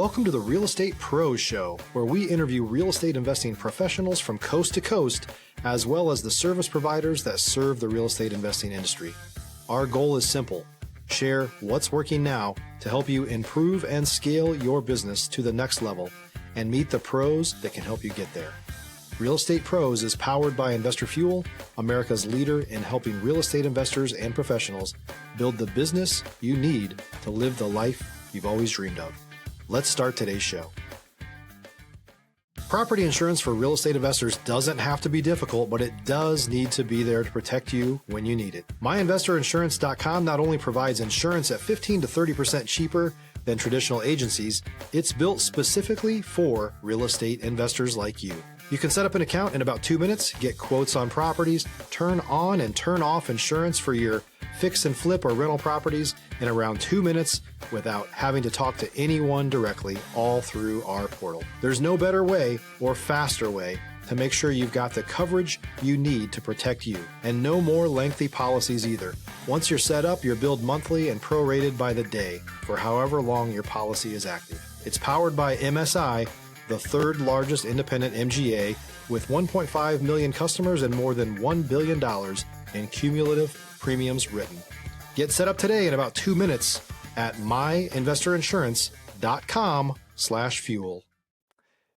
Welcome to the Real Estate Pros Show, where we interview real estate investing professionals from coast to coast, as well as the service providers that serve the real estate investing industry. Our goal is simple: share what's working now to help you improve and scale your business to the next level and meet the pros that can help you get there. Real Estate Pros is powered by Investor Fuel, America's leader in helping real estate investors and professionals build the business you need to live the life you've always dreamed of. Let's start today's show. Property insurance for real estate investors doesn't have to be difficult, but it does need to be there to protect you when you need it. MyInvestorInsurance.com not only provides insurance at 15 to 30% cheaper than traditional agencies, it's built specifically for real estate investors like you. You can set up an account in about 2 minutes, get quotes on properties, turn on and turn off insurance for your fix and flip or rental properties in around 2 minutes without having to talk to anyone directly, all through our portal. There's no better way or faster way to make sure you've got the coverage you need to protect you, and no more lengthy policies either. Once you're set up, you're billed monthly and prorated by the day for however long your policy is active. It's powered by MSI, the third largest independent MGA, with 1.5 million customers and more than $1 billion in cumulative premiums written. Get set up today in about 2 minutes at myinvestorinsurance.com/fuel.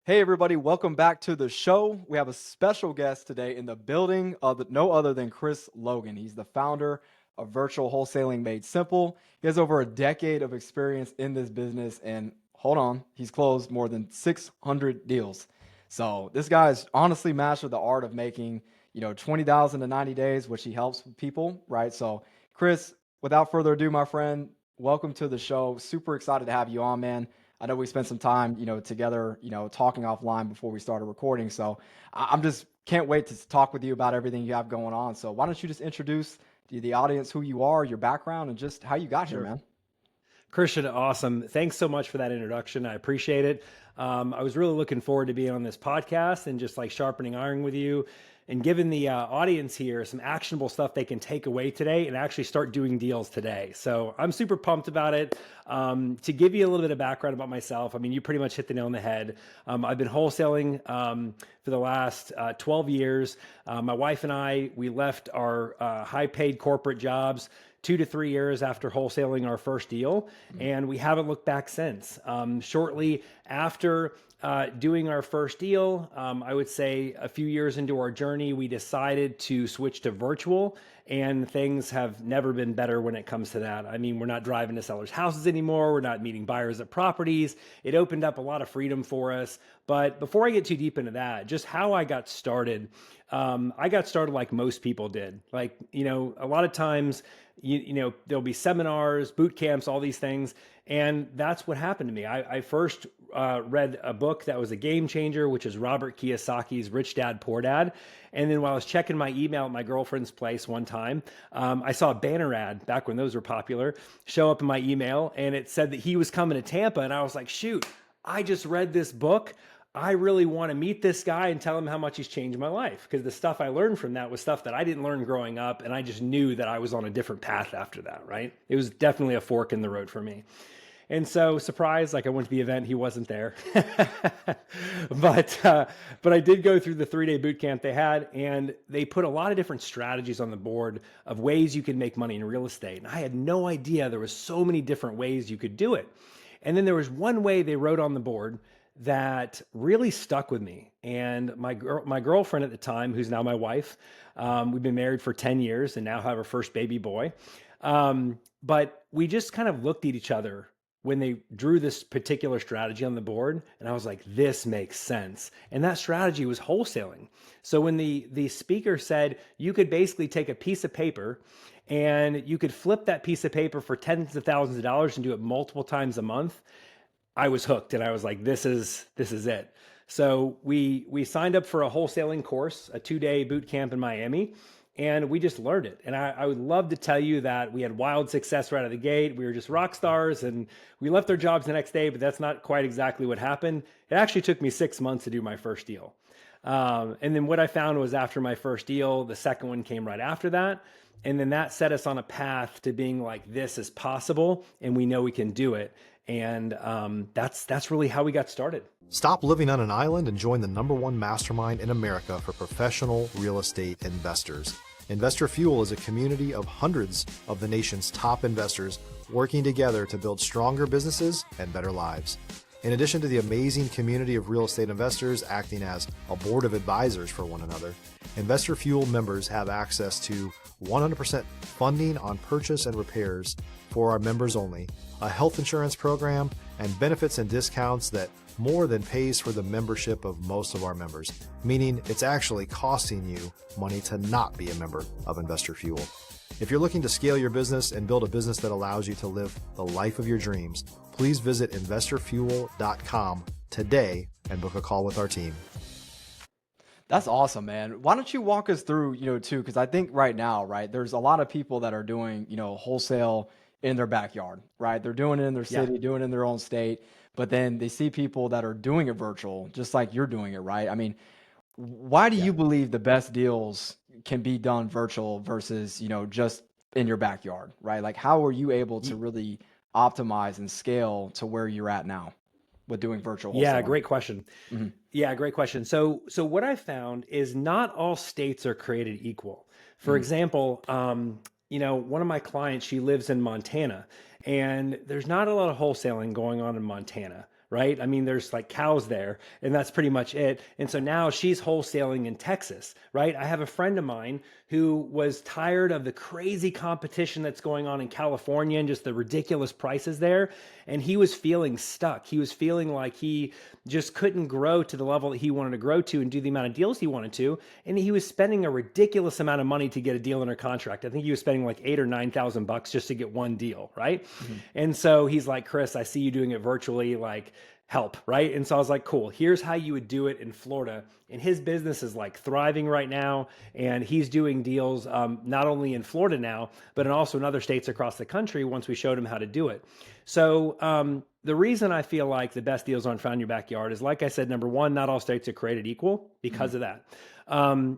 Hey everybody, welcome back to the show. We have a special guest today in the building of no other than Chris Logan. He's the founder of Virtual Wholesaling Made Simple. He has over a decade of experience in this business, and hold on, he's closed more than 600 deals. So this guy's honestly mastered the art of making, 20,000 to 90 days, which he helps people, right? So Chris, without further ado, my friend, welcome to the show. Super excited to have you on, man. I know we spent some time, together, talking offline before we started recording. So I'm just can't wait to talk with you about everything you have going on. So why don't you just introduce to the audience who you are, your background, and just how you got here, man. Christian, awesome. Thanks so much for that introduction. I appreciate it. I was really looking forward to being on this podcast and just like sharpening iron with you and giving the audience here some actionable stuff they can take away today and actually start doing deals today. So I'm super pumped about it. To give you a little bit of background about myself, I mean, you pretty much hit the nail on the head. I've been wholesaling for the last 12 years. My wife and I, we left our high-paid corporate jobs 2 to 3 years after wholesaling our first deal, and we haven't looked back since. Shortly after doing our first deal, I would say a few years into our journey, we decided to switch to virtual, and things have never been better when it comes to that. I mean, we're not driving to sellers' houses anymore. We're not meeting buyers at properties. It opened up a lot of freedom for us. But before I get too deep into that, just how I got started, like most people did. Like, a lot of times, there'll be seminars, boot camps, all these things. And that's what happened to me. I first read a book that was a game changer, which is Robert Kiyosaki's Rich Dad, Poor Dad. And then while I was checking my email at my girlfriend's place one time, I saw a banner ad back when those were popular show up in my email. And it said that he was coming to Tampa. And I was like, shoot, I just read this book. I really want to meet this guy and tell him how much he's changed my life, because the stuff I learned from that was stuff that I didn't learn growing up. And I just knew that I was on a different path after that, right? It was definitely a fork in the road for me. And so, surprise, like I went to the event, he wasn't there. But I did go through the 3-day boot camp they had, and they put a lot of different strategies on the board of ways you can make money in real estate. And I had no idea there was so many different ways you could do it. And then there was one way they wrote on the board that really stuck with me. And my girlfriend at the time, who's now my wife, we've been married for 10 years and now have our first baby boy. But we just kind of looked at each other when they drew this particular strategy on the board, and I was like, this makes sense. And that strategy was wholesaling. So when the speaker said you could basically take a piece of paper and you could flip that piece of paper for tens of thousands of dollars and do it multiple times a month, I was hooked, and I was like, this is it. So we signed up for a wholesaling course, a 2-day boot camp in Miami, and we just learned it. And I would love to tell you that we had wild success right out of the gate. We were just rock stars, and we left our jobs the next day, but that's not quite exactly what happened. It actually took me 6 months to do my first deal. And then what I found was after my first deal, the second one came right after that. And then that set us on a path to being like, this is possible, and we know we can do it. And that's really how we got started. Stop living on an island and join the #1 mastermind in America for professional real estate investors. Investor Fuel is a community of hundreds of the nation's top investors working together to build stronger businesses and better lives. In addition to the amazing community of real estate investors acting as a board of advisors for one another, Investor Fuel members have access to 100% funding on purchase and repairs for our members only, a health insurance program, and benefits and discounts that more than pays for the membership of most of our members, meaning it's actually costing you money to not be a member of Investor Fuel. If you're looking to scale your business and build a business that allows you to live the life of your dreams, please visit investorfuel.com today and book a call with our team. That's awesome, man. Why don't you walk us through, too, because I think right now, right, there's a lot of people that are doing, wholesale in their backyard, right? They're doing it in their city, doing it in their own state, but then they see people that are doing it virtual, just like you're doing it, right? I mean, why do you believe the best deals can be done virtual versus, just in your backyard, right? Like, how are you able to really optimize and scale to where you're at now with doing virtual wholesaling? Yeah, great question. Yeah, great question. So what I found is not all states are created equal. For example, one of my clients, she lives in Montana, and there's not a lot of wholesaling going on in Montana, right? I mean, there's like cows there, and that's pretty much it. And so now she's wholesaling in Texas, right? I have a friend of mine who was tired of the crazy competition that's going on in California and just the ridiculous prices there. And he was feeling stuck. He was feeling like he just couldn't grow to the level that he wanted to grow to and do the amount of deals he wanted to. And he was spending a ridiculous amount of money to get a deal under contract. I think he was spending like $8,000 or $9,000 just to get one deal, right? And so he's like, Chris, I see you doing it virtually, like, help, right? And so I was like, cool, here's how you would do it in Florida. And his business is like thriving right now. And he's doing deals not only in Florida now, but also in other states across the country once we showed him how to do it. So the reason I feel like the best deals aren't found in your backyard is, like I said, number one, not all states are created equal because of that.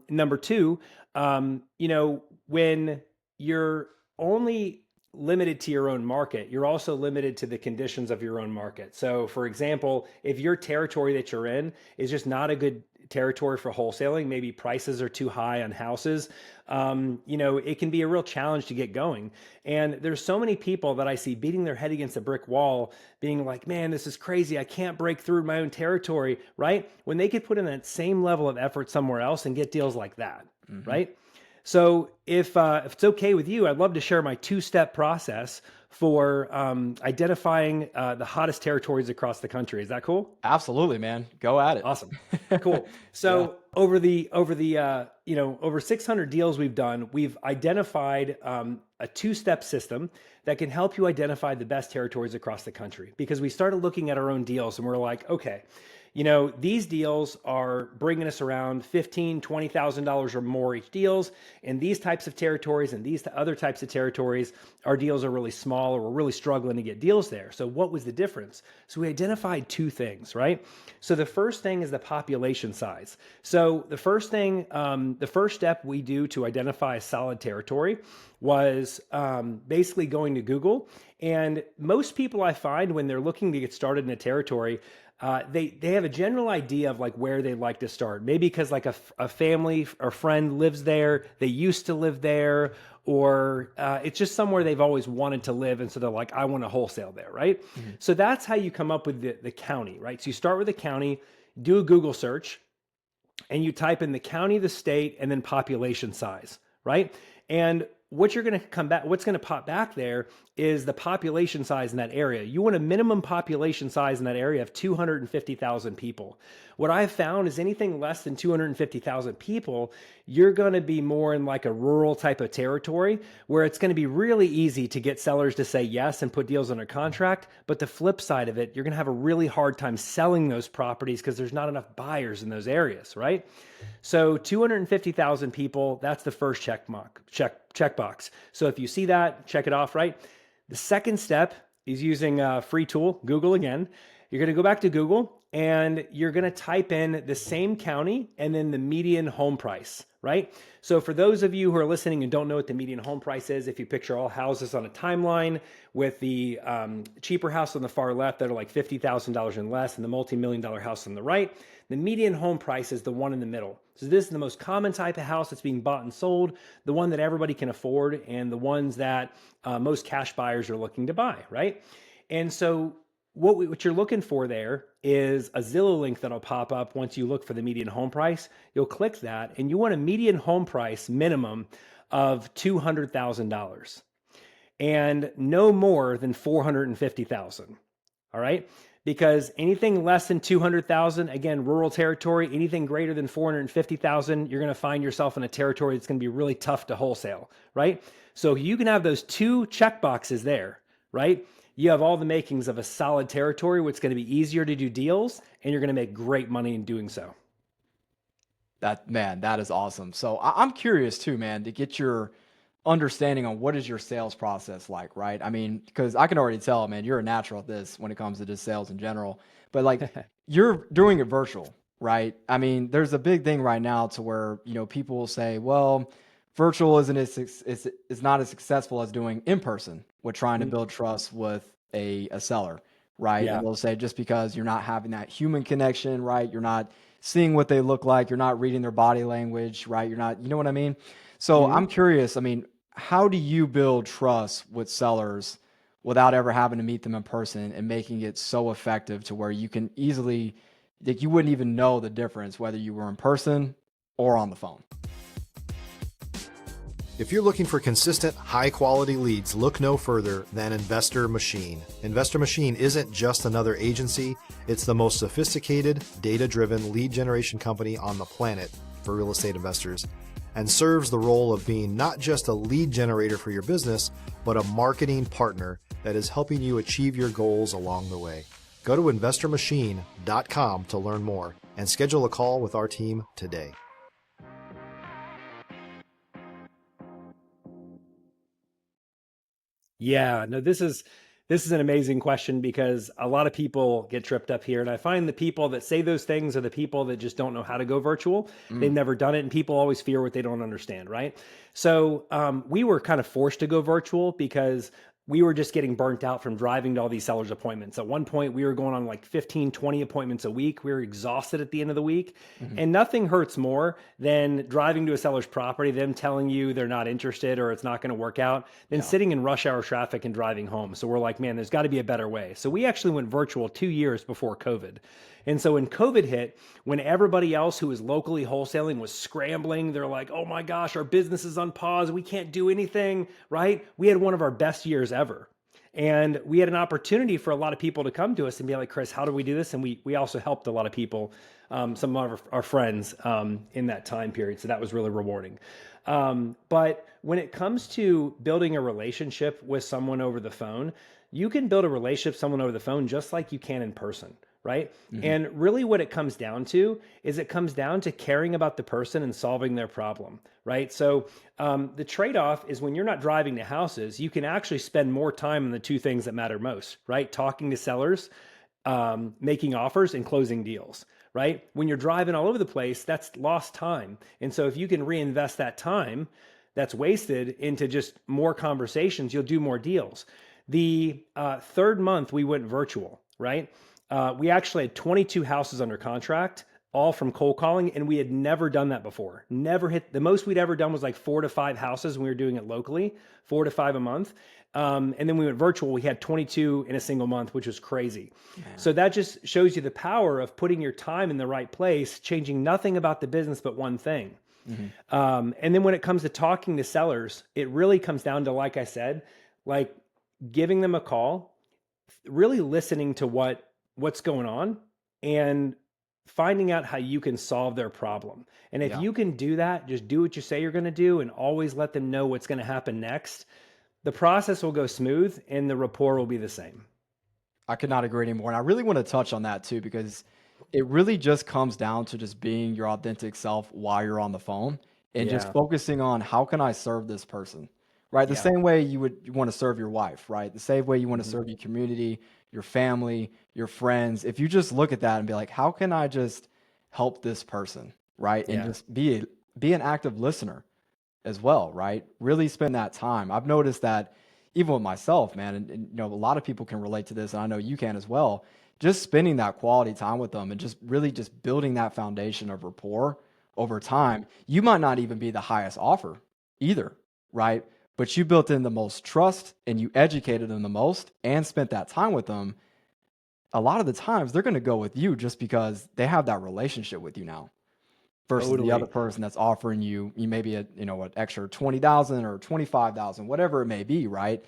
Number two, when you're only limited to your own market, you're also limited to the conditions of your own market. So for example, if your territory that you're in is just not a good territory for wholesaling, maybe prices are too high on houses, it can be a real challenge to get going. And there's so many people that I see beating their head against a brick wall, being like, man, this is crazy. I can't break through my own territory, right? When they could put in that same level of effort somewhere else and get deals like that, right? So if it's okay with you, I'd love to share my two-step process for identifying the hottest territories across the country. Is that cool? Absolutely, man. Go at it. Awesome. Cool. So over 600 deals we've done, we've identified a two-step system that can help you identify the best territories across the country, because we started looking at our own deals and we're like, okay, these deals are bringing us around $15,000, $20,000 or more each deals. And these types of territories and these other types of territories, our deals are really small, or we're really struggling to get deals there. So what was the difference? So we identified two things, right? So the first thing is the population size. So the first thing, the first step we do to identify a solid territory was basically going to Google. And most people I find, when they're looking to get started in a territory, they have a general idea of like where they'd like to start. Maybe because like a family or friend lives there, they used to live there, or it's just somewhere they've always wanted to live. And so they're like, I want to wholesale there, right? So that's how you come up with the county, right? So you start with the county, do a Google search, and you type in the county, the state, and then population size, right? And what's going to pop back there is the population size in that area. You want a minimum population size in that area of 250,000 people. What I've found is anything less than 250,000 people, you're going to be more in like a rural type of territory where it's going to be really easy to get sellers to say yes and put deals under contract. But the flip side of it, you're going to have a really hard time selling those properties because there's not enough buyers in those areas, right? So 250,000 people, that's the first checkbox. So if you see that, check it off, right? The second step is using a free tool, Google again. You're going to go back to Google and you're going to type in the same county and then the median home price, right? So for those of you who are listening and don't know what the median home price is, if you picture all houses on a timeline with the cheaper house on the far left that are like $50,000 and less, and the multi-million-dollar house on the right, the median home price is the one in the middle. So this is the most common type of house that's being bought and sold, the one that everybody can afford, and the ones that most cash buyers are looking to buy, right? And so what you're looking for there is a Zillow link that'll pop up once you look for the median home price. You'll click that, and you want a median home price minimum of $200,000 and no more than $450,000. All right, because anything less than 200,000, again, rural territory, anything greater than 450,000, you're going to find yourself in a territory that's going to be really tough to wholesale, right? So you can have those two check boxes there, right? You have all the makings of a solid territory, which is going to be easier to do deals, and you're going to make great money in doing so. That is awesome. So I'm curious too, man, to get your understanding on what is your sales process like, right? I mean, because I can already tell, man, you're a natural at this when it comes to just sales in general, but like you're doing it virtual, right? I mean, there's a big thing right now to where, people will say, well, virtual isn't is not as successful as doing in person with trying to build trust with a seller, right? Yeah. And they'll say just because you're not having that human connection, right? You're not seeing what they look like, you're not reading their body language, right? You're not, you know what I mean? So I'm curious, I mean, how do you build trust with sellers without ever having to meet them in person and making it so effective to where you can easily, like, you wouldn't even know the difference whether you were in person or on the phone? If you're looking for consistent, high-quality leads, look no further than Investor Machine. Investor Machine isn't just another agency. It's the most sophisticated, data-driven lead generation company on the planet for real estate investors, and serves the role of being not just a lead generator for your business, but a marketing partner that is helping you achieve your goals along the way. Go to investormachine.com to learn more and schedule a call with our team today. Yeah, no, this is an amazing question because a lot of people get tripped up here. And I find the people that say those things are the people that just don't know how to go virtual. They've never done it, and people always fear what they don't understand, right? So we were kind of forced to go virtual because we were just getting burnt out from driving to all these sellers appointments. At one point, we were going on like 15, 20 appointments a week. We were exhausted at the end of the week. And nothing hurts more than driving to a seller's property, them telling you they're not interested or it's not going to work out, than sitting in rush hour traffic and driving home. So we're like, man, there's got to be a better way. So we actually went virtual 2 years before COVID. And so when COVID hit, when everybody else who was locally wholesaling was scrambling, they're like, oh my gosh, our business is on pause. We can't do anything, right? We had one of our best years ever. And we had an opportunity for a lot of people to come to us and be like, Chris, how do we do this? And we also helped a lot of people, some of our friends in that time period. So that was really rewarding. But when it comes to building a relationship with someone over the phone, you can build a relationship with someone over the phone just like you can in person. Right? And really what it comes down to is it comes down to caring about the person and solving their problem, right? So the trade-off is when you're not driving to houses, you can actually spend more time on the two things that matter most, right? Talking to sellers, making offers, and closing deals, right? When you're driving all over the place, that's lost time. And so if you can reinvest that time that's wasted into just more conversations, you'll do more deals. The third month we went virtual, right? We actually had 22 houses under contract, all from cold calling, and we had never done that before. Never hit, the most we'd ever done was like 4 to 5 houses when we were doing it locally, 4 to 5 a month. And then we went virtual, we had 22 in a single month, which was crazy. Man. So that just shows you the power of putting your time in the right place, changing nothing about the business but one thing. And then when it comes to talking to sellers, it really comes down to, like I said, like giving them a call, really listening to what's going on and finding out how you can solve their problem. And if you can do that, just do what you say you're going to do and always let them know what's going to happen next. The process will go smooth and the rapport will be the same. I could not agree anymore. And I really want to touch on that too, because it really just comes down to just being your authentic self while you're on the phone and just focusing on how can I serve this person, right? The same way you want to serve your wife, right? The same way you want to serve your community, your family, your friends. If you just look at that and be like, how can I just help this person, right? And just be be an active listener as well, right? Really spend that time. I've noticed that even with myself, man, and you know, a lot of people can relate to this, and I know you can as well. Just spending that quality time with them and just really just building that foundation of rapport over time. You might not even be the highest offer either, right? But you built in the most trust and you educated them the most and spent that time with them. A lot of the times they're going to go with you just because they have that relationship with you now versus the other Totally. person that's offering you maybe an extra 20,000 or 25,000, whatever it may be, right?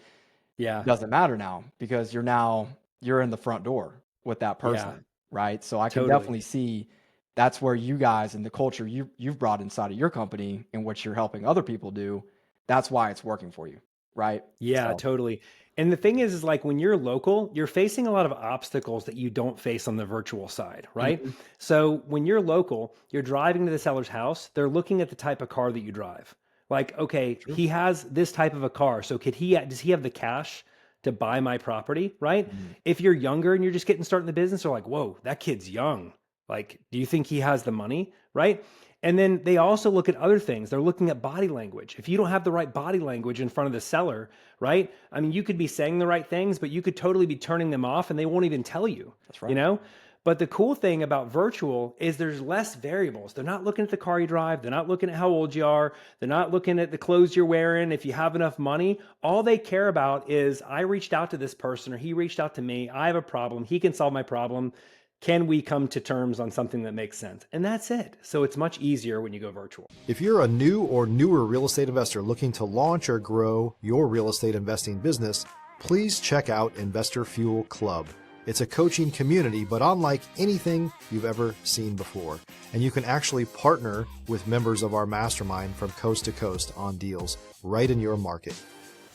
Yeah. Doesn't matter now because you're in the front door with that Yeah. person, right? So I can Totally. definitely see that's where you guys and the culture you've brought inside of your company and what you're helping other people do, that's why it's working for you, right? Yeah, So totally. And the thing is like when you're local, you're facing a lot of obstacles that you don't face on the virtual side, right? mhm, So when you're local, you're driving to the seller's house, they're looking at the type of car that you drive. Like, okay, true. he has this type of a car. So does he have the cash to buy my property, right? Mhm. If you're younger and you're just getting started in the business, they're like, whoa, that kid's young. Like, do you think he has the money, right? And then they also look at other things. They're looking at body language. If you don't have the right body language in front of the seller, right? I mean, you could be saying the right things, but you could totally be turning them off and they won't even tell you, That's you right. know? But the cool thing about virtual is there's less variables. They're not looking at the car you drive. They're not looking at how old you are. They're not looking at the clothes you're wearing. If you have enough money, all they care about is I reached out to this person or he reached out to me. I have a problem. He can solve my problem. Can we come to terms on something that makes sense? And that's it. So it's much easier when you go virtual. If you're a new or newer real estate investor looking to launch or grow your real estate investing business, please check out Investor Fuel Club. It's a coaching community, but unlike anything you've ever seen before. And you can actually partner with members of our mastermind from coast to coast on deals right in your market.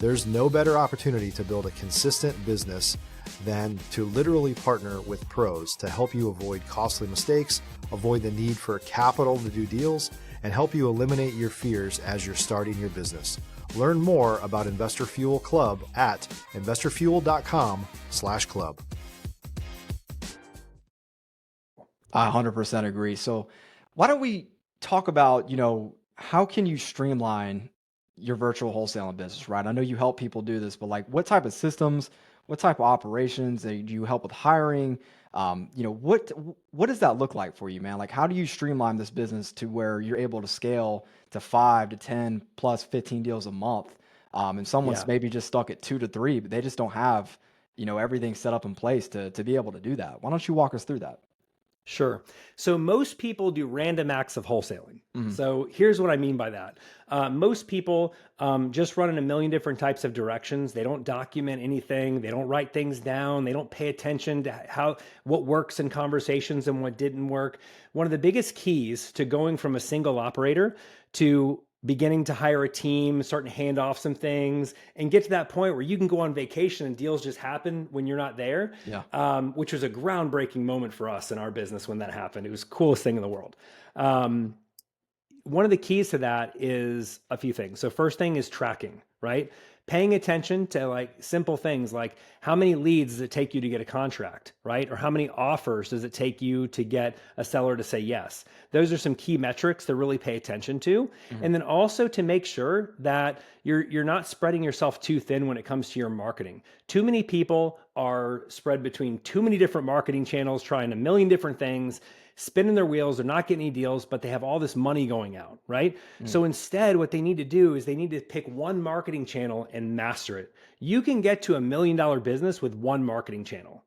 There's no better opportunity to build a consistent business than to literally partner with pros to help you avoid costly mistakes, avoid the need for capital to do deals, and help you eliminate your fears as you're starting your business. Learn more about Investor Fuel Club at investorfuel.com/club. I 100% agree. So why don't we talk about, how can you streamline your virtual wholesaling business, right? I know you help people do this, but like what type of systems, what type of operations do you help with hiring? What does that look like for you, man? Like how do you streamline this business to where you're able to scale to 5 to 10 plus 15 deals a month? And someone's Yeah. maybe just stuck at 2 to 3, but they just don't have, everything set up in place to be able to do that. Why don't you walk us through that? Sure. So most people do random acts of wholesaling. Mhm. So here's what I mean by that. Most people just run in a million different types of directions. They don't document anything. They don't write things down. They don't pay attention to what works in conversations and what didn't work. One of the biggest keys to going from a single operator to beginning to hire a team, starting to hand off some things, and get to that point where you can go on vacation and deals just happen when you're not there, Yeah. which was a groundbreaking moment for us in our business when that happened. It was the coolest thing in the world. Um, One of the keys to that is a few things. So first thing is tracking, right? Paying attention to like simple things like how many leads does it take you to get a contract, right? Or how many offers does it take you to get a seller to say yes? Those are some key metrics to really pay attention to. Mhm. And then also to make sure that you're not spreading yourself too thin when it comes to your marketing. Too many people are spread between too many different marketing channels, trying a million different things, spinning their wheels. They're not getting any deals, but they have all this money going out, right? Mm. So instead, what they need to do is they need to pick one marketing channel and master it. You can get to $1 million business with one marketing channel,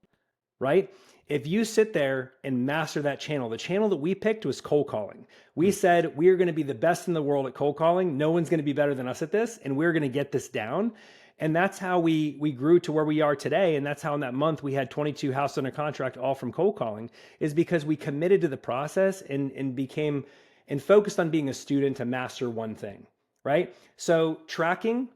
right? If you sit there and master that channel, the channel that we picked was cold calling. We said we are going to be the best in the world at cold calling. No one's going to be better than us at this, and we're going to get this down. And that's how we grew to where we are today. And that's how in that month we had 22 houses under contract, all from cold calling, is because we committed to the process and became and focused on being a student to master one thing, right? So tracking,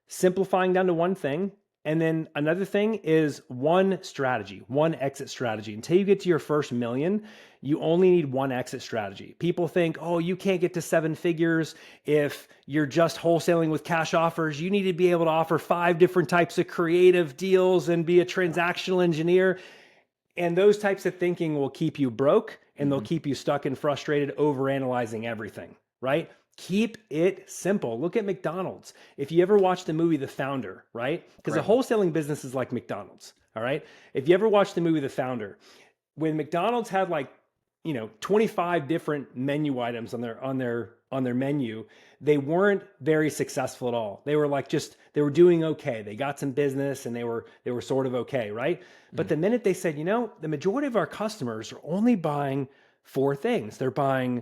simplifying down to one thing. And then another thing is one strategy, one exit strategy. Until you get to your first million, you only need one exit strategy. People think, oh, you can't get to 7 figures if you're just wholesaling with cash offers. You need to be able to offer 5 different types of creative deals and be a transactional engineer. And those types of thinking will keep you broke and they'll Mhm. keep you stuck and frustrated over analyzing everything, right? Keep it simple. Look at McDonald's. If you ever watch the movie The Founder, right? Because the wholesaling business is like McDonald's, all right? If you ever watch the movie The Founder, when McDonald's had like, 25 different menu items on their menu, they weren't very successful at all. They were like they were doing okay. They got some business and they were sort of okay, right? But the minute they said, the majority of our customers are only buying 4 things. They're buying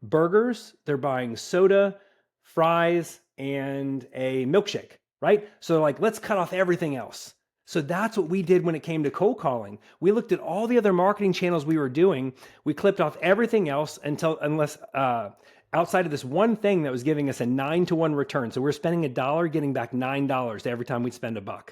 burgers, they're buying soda, fries, and a milkshake, right? So like, let's cut off everything else. So that's what we did when it came to cold calling. We looked at all the other marketing channels we were doing. We clipped off everything else unless outside of this one thing that was giving us a 9-to-1 return. So we're spending $1, getting back $9 every time we spend $1.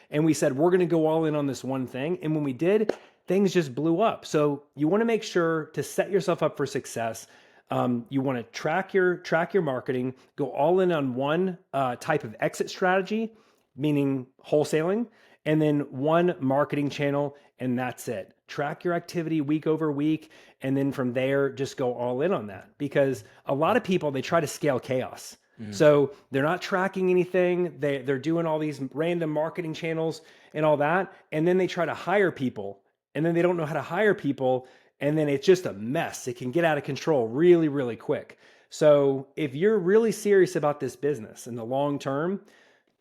And we said, we're going to go all in on this one thing. And when we did, things just blew up. So you want to make sure to set yourself up for success. You want to track your marketing, go all in on one type of exit strategy, meaning wholesaling, and then one marketing channel, and that's it. Track your activity week over week, and then from there, just go all in on that. Because a lot of people, they try to scale chaos. So they're not tracking anything. They're doing all these random marketing channels and all that, and then they try to hire people, and then they don't know how to hire people, and then it's just a mess. It can get out of control really, really quick. So if you're really serious about this business in the long term,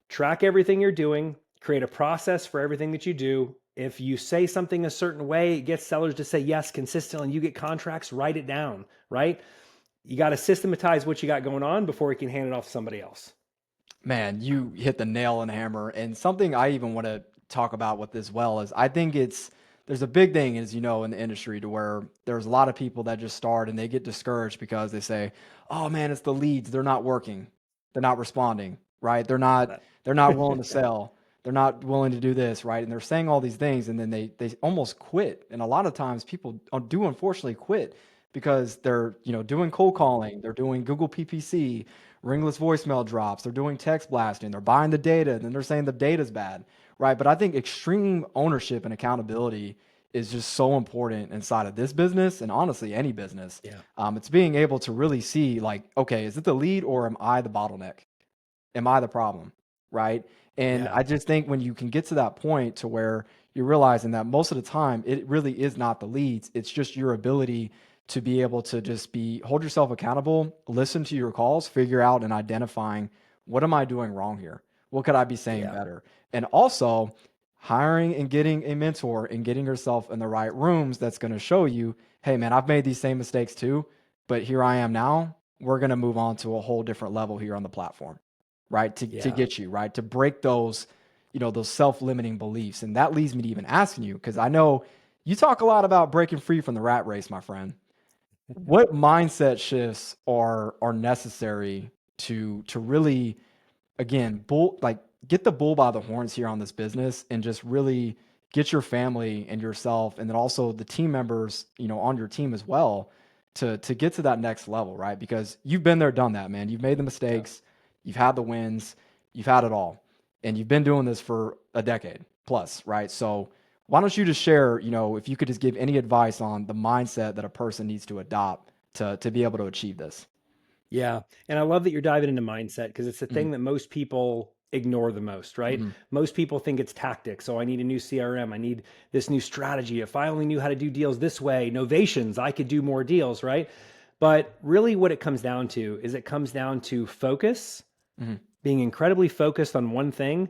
track everything you're doing, create a process for everything that you do. If you say something a certain way, it gets sellers to say yes consistently, and you get contracts, write it down, right? You got to systematize what you got going on before you can hand it off to somebody else. Man, you hit the nail on the hammer. And something I even want to talk about with this well is I think there's a big thing, as you know, in the industry to where there's a lot of people that just start and they get discouraged because they say, oh man, it's the leads. They're not working. They're not responding, right? They're not willing to sell. They're not willing to do this, right? And they're saying all these things, and then they almost quit. And a lot of times people do unfortunately quit because they're doing cold calling, they're doing Google PPC, ringless voicemail drops, they're doing text blasting, they're buying the data, and then they're saying the data's bad, right? But I think extreme ownership and accountability is just so important inside of this business, and honestly any business. It's being able to really see like, okay, is it the lead or am I the bottleneck? Am I the problem, right? And I just think when you can get to that point to where you're realizing that most of the time it really is not the leads, it's just your ability to be able to just hold yourself accountable, listen to your calls, figure out and identifying, what am I doing wrong here? What could I be saying better? And also hiring and getting a mentor and getting yourself in the right rooms that's going to show you, hey man, I've made these same mistakes too, but here I am now. We're going to move on to a whole different level here on the platform, right? To get you, right? To break those, those self-limiting beliefs. And that leads me to even asking you, because I know you talk a lot about breaking free from the rat race, my friend. What mindset shifts are necessary to really, again, get the bull by the horns here on this business and just really get your family and yourself, and then also the team members, on your team as well, to get to that next level, right? Because you've been there, done that, man. You've made the mistakes, you've had the wins, you've had it all, and you've been doing this for a decade plus, right? So why don't you just share, if you could just give any advice on the mindset that a person needs to adopt to be able to achieve this? Yeah. And I love that you're diving into mindset, because it's the thing that most people ignore the most, right? Most people think it's tactics. So I need a new CRM. I need this new strategy. If I only knew how to do deals this way, novations, I could do more deals, right? But really what it comes down to is it comes down to focus, being incredibly focused on one thing,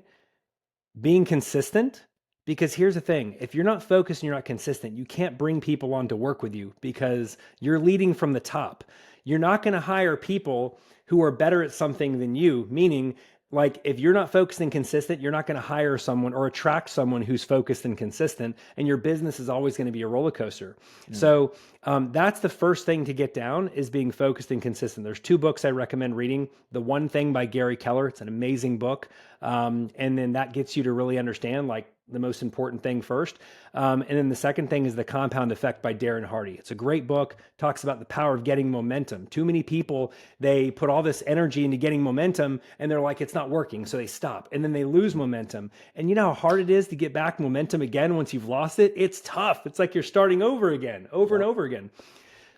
being consistent. Because here's the thing, if you're not focused and you're not consistent, you can't bring people on to work with you because you're leading from the top. You're not going to hire people who are better at something than you, meaning like if you're not focused and consistent, you're not going to hire someone or attract someone who's focused and consistent, and your business is always going to be a roller coaster. So that's the first thing to get down, is being focused and consistent. There's 2 books I recommend reading. The One Thing by Gary Keller. It's an amazing book. And then that gets you to really understand like the most important thing first. And then the second thing is The Compound Effect by Darren Hardy. It's a great book, talks about the power of getting momentum. Too many people, they put all this energy into getting momentum and they're like, it's not working. So they stop and then they lose momentum. And you know how hard it is to get back momentum again once you've lost it? It's tough. It's like you're starting over again, over and over again.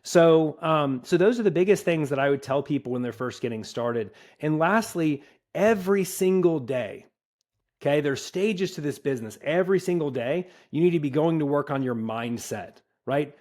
So those are the biggest things that I would tell people when they're first getting started. And lastly, every single day, okay, there's stages to this business. Every single day, you need to be going to work on your mindset, right?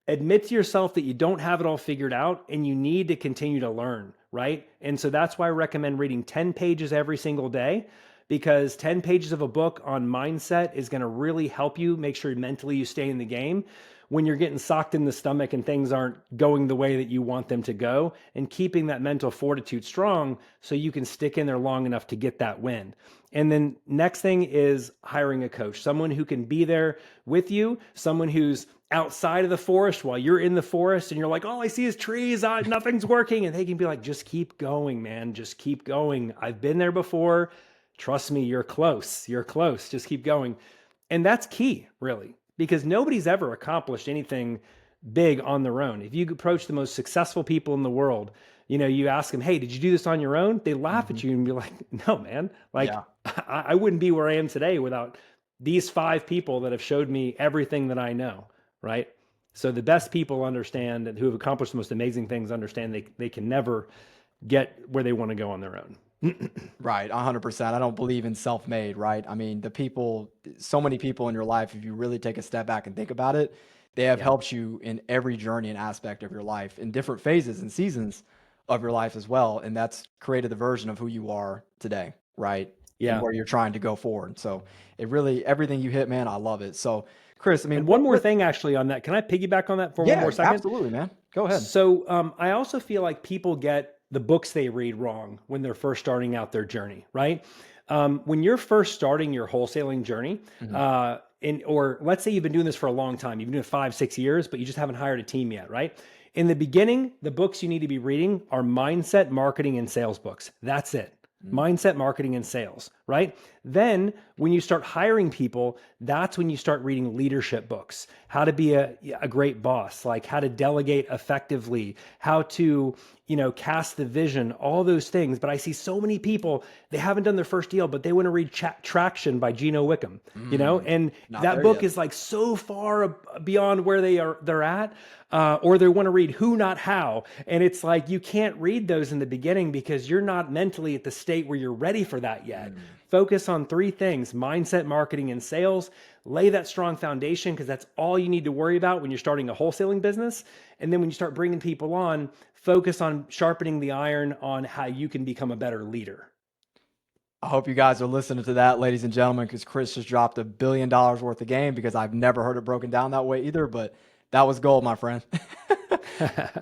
Admit to yourself that you don't have it all figured out and you need to continue to learn, right? And so that's why I recommend reading 10 pages every single day, because 10 pages of a book on mindset is going to really help you make sure mentally you stay in the game when you're getting socked in the stomach and things aren't going the way that you want them to go, and keeping that mental fortitude strong so you can stick in there long enough to get that win. And then next thing is hiring a coach, someone who can be there with you, someone who's outside of the forest while you're in the forest and you're like, all I see is trees, nothing's working. And they can be like, just keep going, man. Just keep going. I've been there before. Trust me, you're close. You're close. Just keep going. And that's key, really, because nobody's ever accomplished anything big on their own. If you approach the most successful people in the world, you ask them, hey, did you do this on your own? They laugh at you and be like, no, man, I wouldn't be where I am today without these 5 people that have showed me everything that I know, right? So the best people understand, and who have accomplished the most amazing things, understand they can never get where they want to go on their own. Right, 100%. I don't believe in self-made, right? I mean, so many people in your life, if you really take a step back and think about it, they have helped you in every journey and aspect of your life in different phases and seasons of your life as well. And that's created the version of who you are today, right? Yeah. And where you're trying to go forward. So everything you hit, man, I love it. So Chris, I mean, and one more thing actually on that. Can I piggyback on that for one more second? Absolutely, man. Go ahead. So I also feel like people get the books they read wrong when they're first starting out their journey, right? When you're first starting your wholesaling journey, or let's say you've been doing this for a long time, you've been doing it 5-6 years, but you just haven't hired a team yet, right? In the beginning, the books you need to be reading are mindset, marketing, and sales books. That's it. Mindset, marketing, and sales, right? Then when you start hiring people, that's when you start reading leadership books, how to be a great boss, like how to delegate effectively, how to, cast the vision, all those things. But I see so many people, they haven't done their first deal, but they want to read Traction by Gino Wickham, and that book is like so far beyond where they're at. Or they want to read Who Not How. And it's like, you can't read those in the beginning because you're not mentally at the state where you're ready for that yet. Focus on 3 things: mindset, marketing, and sales. Lay that strong foundation, because that's all you need to worry about when you're starting a wholesaling business. And then when you start bringing people on, focus on sharpening the iron on how you can become a better leader. I hope you guys are listening to that, ladies and gentlemen, because Chris just dropped $1 billion worth of game, because I've never heard it broken down that way either, but that was gold, my friend.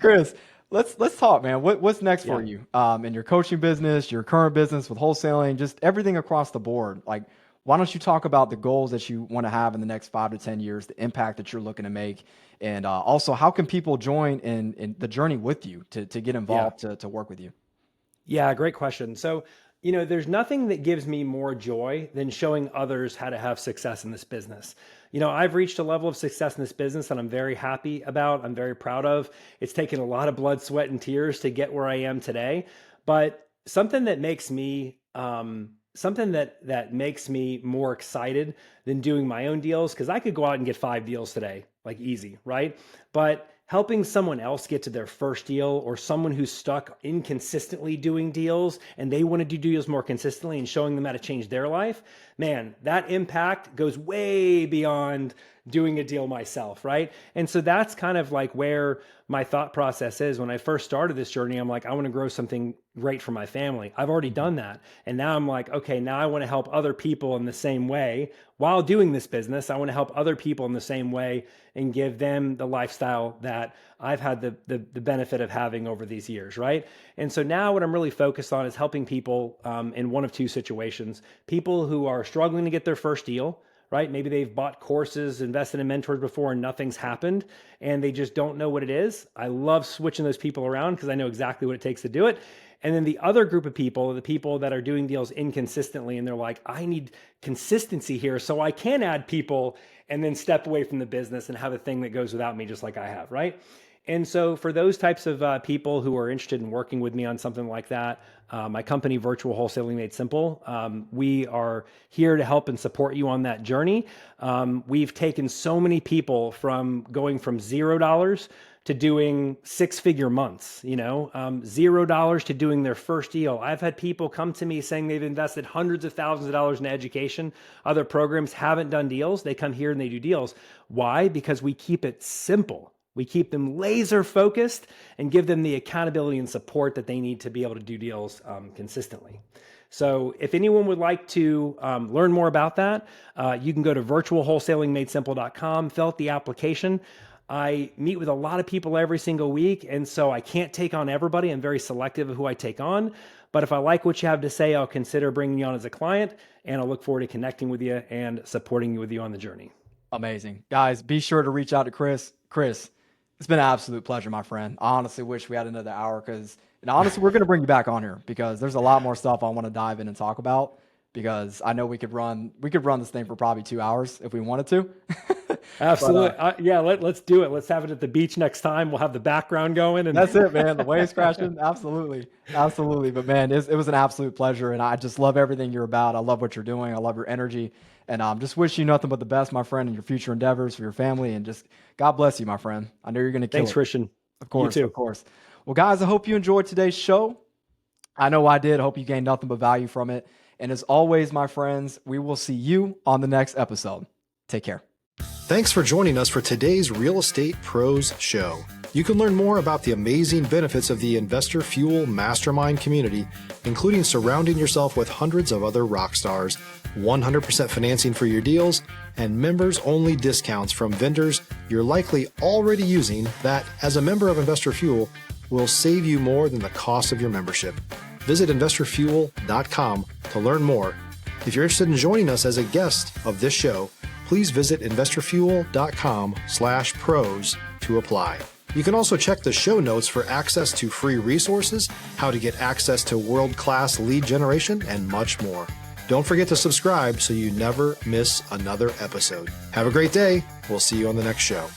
Chris, let's talk, man. What's next for you in your coaching business, your current business with wholesaling, just everything across the board? Like, why don't you talk about the goals that you want to have in the next 5 to 10 years, the impact that you're looking to make, and also how can people join in the journey with you to get involved, to work with you? Yeah, great question. So, there's nothing that gives me more joy than showing others how to have success in this business. I've reached a level of success in this business that I'm very happy about. I'm very proud of. It's taken a lot of blood, sweat, and tears to get where I am today. But something that makes me more excited than doing my own deals, because I could go out and get 5 deals today, like easy, right? But helping someone else get to their first deal, or someone who's stuck inconsistently doing deals and they want to do deals more consistently, and showing them how to change their life, man, that impact goes way beyond doing a deal myself, right? And so that's kind of like where my thought process is. When I first started this journey, I'm like, I want to grow something great for my family. I've already done that. And now I'm like, okay, now I want to help other people in the same way. While doing this business, I want to help other people in the same way and give them the lifestyle that I've had the benefit of having over these years, right? And so now what I'm really focused on is helping people in one of 2 situations. People who are struggling to get their first deal, right? Maybe they've bought courses, invested in mentors before, and nothing's happened, and they just don't know what it is. I love switching those people around because I know exactly what it takes to do it. And then the other group of people, the people that are doing deals inconsistently, and they're like, I need consistency here so I can add people and then step away from the business and have a thing that goes without me, just like I have, right? And so for those types of people who are interested in working with me on something like that, my company, Virtual Wholesaling Made Simple, we are here to help and support you on that journey. We've taken so many people from going from $0 to doing 6-figure months, $0 to doing their first deal. I've had people come to me saying they've invested hundreds of thousands of dollars in education. Other programs haven't done deals. They come here and they do deals. Why? Because we keep it simple. We keep them laser focused and give them the accountability and support that they need to be able to do deals consistently. So if anyone would like to learn more about that, you can go to virtualwholesalingmadesimple.com, fill out the application. I meet with a lot of people every single week, and so I can't take on everybody. I'm very selective of who I take on. But if I like what you have to say, I'll consider bringing you on as a client, and I'll look forward to connecting with you and supporting you with you on the journey. Amazing. Guys, be sure to reach out to Chris. Chris, it's been an absolute pleasure, my friend. I honestly wish we had another hour because, honestly, we're going to bring you back on here because there's a lot more stuff I want to dive in and talk about because I know we could run this thing for probably 2 hours if we wanted to. Absolutely. Yeah, let's do it. Let's have it at the beach next time. We'll have the background going. And that's it, man. The waves crashing. Absolutely. Absolutely. But man, it was an absolute pleasure. And I just love everything you're about. I love what you're doing. I love your energy. And just wish you nothing but the best, my friend, in your future endeavors for your family. And just God bless you, my friend. I know you're going to kill Thanks, it. Christian. Of course. You too. Of course. Well, guys, I hope you enjoyed today's show. I know I did. I hope you gained nothing but value from it. And as always, my friends, we will see you on the next episode. Take care. Thanks for joining us for today's Real Estate Pros Show. You can learn more about the amazing benefits of the Investor Fuel Mastermind community, including surrounding yourself with hundreds of other rock stars, 100% financing for your deals, and members-only discounts from vendors you're likely already using that, as a member of Investor Fuel, will save you more than the cost of your membership. Visit investorfuel.com to learn more. If you're interested in joining us as a guest of this show, please visit investorfuel.com/pros to apply. You can also check the show notes for access to free resources, how to get access to world-class lead generation, and much more. Don't forget to subscribe so you never miss another episode. Have a great day. We'll see you on the next show.